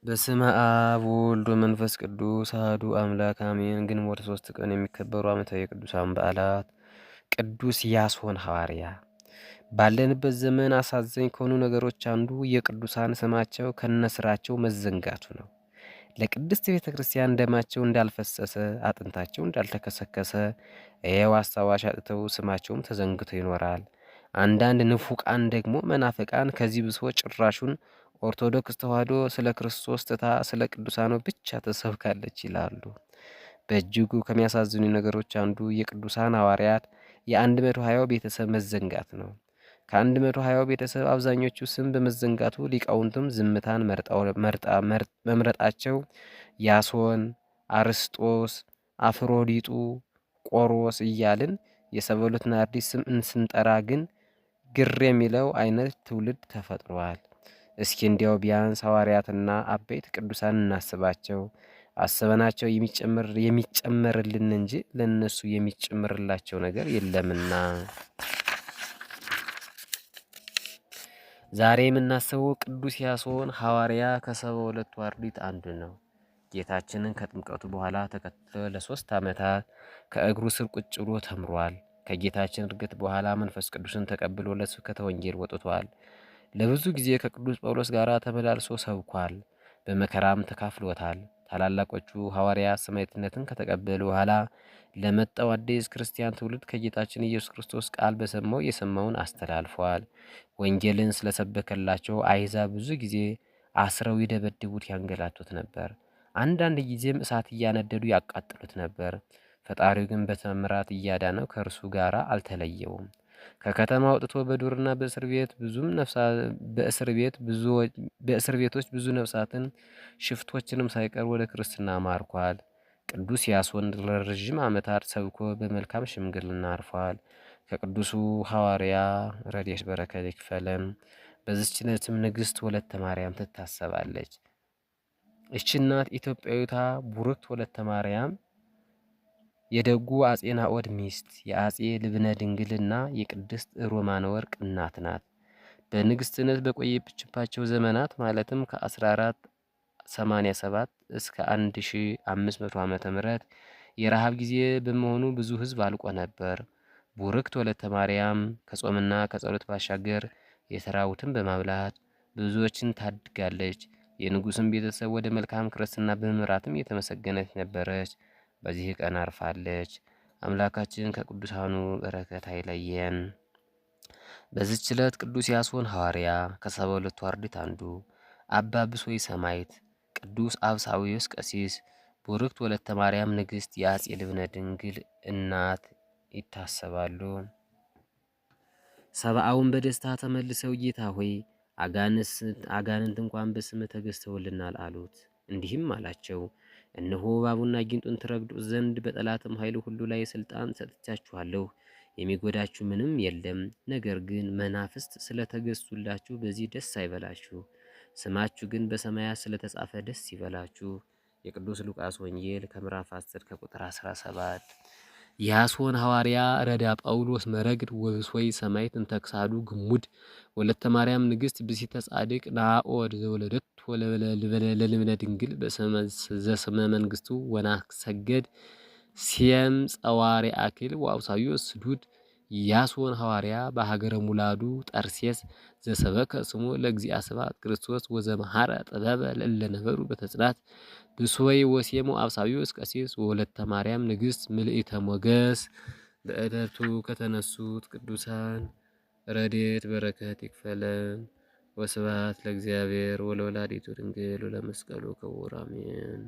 በስመ አብ ወወልድ ወመንፈስ ቅዱስ አሐዱ አምላክ አሜን። ግንቦት 3 ቀን የሚከበሩ ዓመታዊ የቅዱሳን በዓላት። ቅዱስ ያሶን ሐዋርያ። ባለንበት ዘመን አሳዛኝ ከሆኑ ነገሮች አንዱ የቅዱሳን ስማቸው ከነስራቸው መዘንጋቱ ነው። ለቅድስት ቤተ ክርስቲያን ደማቸው እንዳልፈሰሰ አጥንታቸው እንዳልተከሰከሰ ይኸው አስታዋሽ አጥተው ስማቸውም ተዘንግቶ ይኖራል። አንዳንድ ንፉቃን ደግሞ መናፍቃን ከዚህ ብሶ ጭራሹን ኦርቶዶክስ ተዋሕዶ ስለ ክርስቶስ ትታ ስለ ቅዱሳኑ ብቻ ተሰብካለች ይላሉ። በእጅጉ ከሚያሳዝኑ ነገሮች አንዱ የቅዱሳን ሐዋርያት የ120 ቤተሰብ መዘንጋት ነው። ከ120 ቤተሰብ አብዛኞቹ ስም በመዘንጋቱ ሊቃውንቱም ዝምታን መምረጣቸው ያሶን፣ አርስጦስ፣ አፍሮዲጡ፣ ቆሮስ እያልን የሰበሉት ናርዲስ ስም ስንጠራ ግን ግር የሚለው አይነት ትውልድ ተፈጥሯል። እስኪ እንዲያው ቢያንስ ሐዋርያትና አበይት ቅዱሳን እናስባቸው። አስበናቸው የሚጨመርልን እንጂ ለነሱ የሚጨምርላቸው ነገር የለምና። ዛሬ የምናስበው ቅዱስ ያሶን ሐዋርያ ከ72ቱ አርድእት አንዱ ነው። ጌታችንን ከጥምቀቱ በኋላ ተከትሎ ለ3 ዓመታት ከእግሩ ስር ቁጭ ብሎ ተምሯል። ከጌታችን እርገት በኋላ መንፈስ ቅዱስን ተቀብሎ ለስብከተ ወንጌል ወጥቷል። ለብዙ ጊዜ ከቅዱስ ጳውሎስ ጋር ተመላልሶ ሰብኳል። በመከራም ተካፍሎታል። ታላላቆቹ ሐዋርያት ሰማዕትነትን ከተቀበሉ በኋላ ለመጣው አዲስ ክርስቲያን ትውልድ ከጌታችን ኢየሱስ ክርስቶስ ቃል የሰማውን አስተላልፏል። ወንጌልን ስለሰበከላቸው አሕዛብ ብዙ ጊዜ አስረው ይደበድቡት፣ ያንገላቱት ነበር። አንዳንድ ጊዜም እሳት እያነደዱ ያቃጥሉት ነበር። ፈጣሪው ግን በተአምራት እያዳነው ከእርሱ ጋር አልተለየውም። ከከተማ አውጥቶ በዱርና በእስር ቤቶች ብዙ ነፍሳትን ሽፍቶችንም ሳይቀር ወደ ክርስትና ማርኳል። ቅዱስ ያሶን ለረዥም ዓመታት ሰብኮ በመልካም ሽምግልና አርፏል። ከቅዱሱ ሐዋርያ ረድኤት በረከት ይክፈለን። በዚህች ዕለትም ንግሥት ወለተ ማርያም ትታሰባለች። እቺ እናት ኢትዮጵያዊቷ ቡርክት ወለተ ማርያም የደጉ አጼ ናኦድ ሚስት የአጼ ልብነ ድንግልና የቅድስት ሮማነ ወርቅ እናት ናት። በንግሥትነት በቆየችባቸው ዘመናት ማለትም ከ1487 እስከ 1500 ዓመተ ምህረት የረሃብ ጊዜ በመሆኑ ብዙ ሕዝብ አልቆ ነበር። ቡርክት ወለተ ማርያም ከጾምና ከጸሎት ባሻገር የተራቡትን በማብላት ብዙዎችን ታድጋለች። የንጉሥን ቤተሰብ ወደ መልካም ክርስትና በመምራትም የተመሰገነች ነበረች። በዚህ ቀን አርፋለች። አምላካችን ከቅዱሳኑ በረከት አይለየን። በዚህች ዕለት ቅዱስ ያሶን ሐዋርያ ከ72ቱ አርድእት አንዱ፣ አባ ብሶይ ሰማዕት፣ ቅዱስ አብሳዊዮስ ቀሲስ፣ ቡርክት ወለተ ማርያም ንግሥት የአጼ ልብነ ድንግል እናት ይታሰባሉ። ሰብአውን በደስታ ተመልሰው ጌታ ሆይ አጋንንት እንኳን በስምህ ተገዝተውልናል አሉት። እንዲህም አላቸው፣ እነሆ እባቡና ጊንጡን ትረግጡ ዘንድ በጠላትም ኃይል ሁሉ ላይ ስልጣን ሰጥቻችኋለሁ። የሚጎዳችሁ ምንም የለም። ነገር ግን መናፍስት ስለተገዝቱላችሁ በዚህ ደስ አይበላችሁ፣ ስማችሁ ግን በሰማያት ስለተጻፈ ደስ ይበላችሁ። የቅዱስ ሉቃስ ወንጌል ከምዕራፍ 10 ከቁጥር 17። ያሶን ሐዋርያ ረዳ ጳውሎስ መረግድ ወብሶይ ሰማዕት እንተክሳዱ ግሙድ ወለተ ማርያም ንግሥት ብእሲተ ጻድቅ ናኦድ ዘወለደት ለልብነ ድንግል ዘስመ መንግሥቱ ወናሰገድ ሲየም ጸዋሪ አክል ወአብሳዩ ስዱድ ያሶን ሐዋርያ በሀገረ ሙላዱ ጠርሴስ ዘሰበከ ስሙ ለእግዚአ ስብሐት ክርስቶስ ወዘመሐረ ጥበበ ለለነበሩ በተጽናት ብሶይ ወሴሙ አብሳዩ ቀሲስ ወለተ ማርያም ንግሥት ምልኢተ ሞገስ። በዕለቱ ከተነሱት ቅዱሳን ረድኤት በረከት ይክፈለን። ወስብሐት ለእግዚአብሔር ወለወላዲቱ ድንግል ወለመስቀሉ ክቡር አሜን።